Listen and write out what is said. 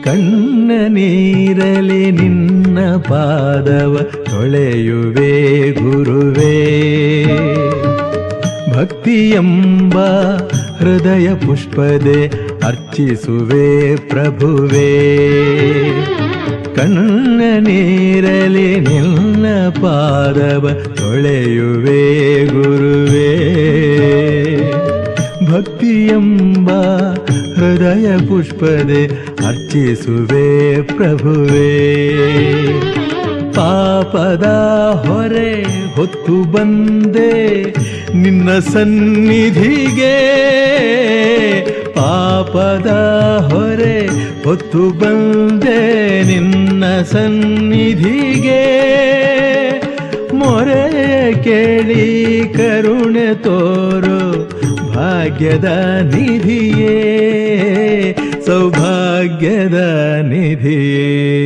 ಕಣ್ಣ ನೀರಲಿ ನಿನ್ನ ಪಾದವ ತೊಳೆಯುವೆ ಗುರುವೇ. ಭಕ್ತಿಯೆಂಬ ಹೃದಯ ಪುಷ್ಪದೆ ಅರ್ಚಿಸುವೆ ಪ್ರಭುವೇ. ಕಣ್ಣ ನೀರಲಿ ನಿನ್ನ ಪಾದವ ತೊಳೆಯುವೆ ಗುರುವೇ. ಭಕ್ತಿಯೆಂಬ ಹೃದಯ ಪುಷ್ಪದೆ ಅರ್ಚಿಸುವೆ ಪ್ರಭುವೇ. ಪಾಪದ ಹೊರೆ ಹೊತ್ತು ಬಂದೆ ನಿನ್ನ ಸನ್ನಿಧಿಗೆ. ಪಾಪದ ಹೊರೆ ಹೊತ್ತು ಬಂದೆ ನಿನ್ನ ಸನ್ನಿಧಿಗೆ. ಮೊರೆ ಕೇಳಿ ಕರುಣೆ ತೋರು ಭಾಗ್ಯದ ನಿಧಿಯೇ, ಸೌಭಾಗ್ಯದ ನಿಧಿಯೇ.